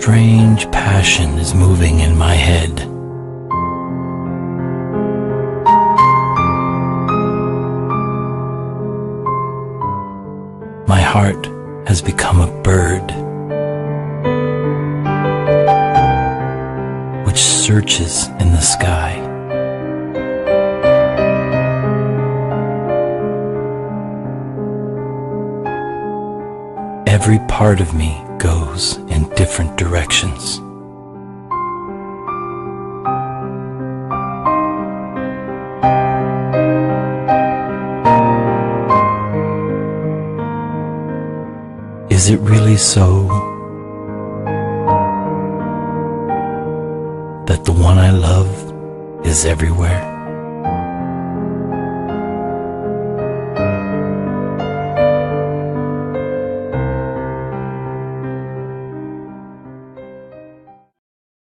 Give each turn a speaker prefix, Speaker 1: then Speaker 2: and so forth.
Speaker 1: strange passion is moving in my head. My heart has become a bird which searches in the sky. Every part of me goes in different directions. Is it really so that the one I love is everywhere?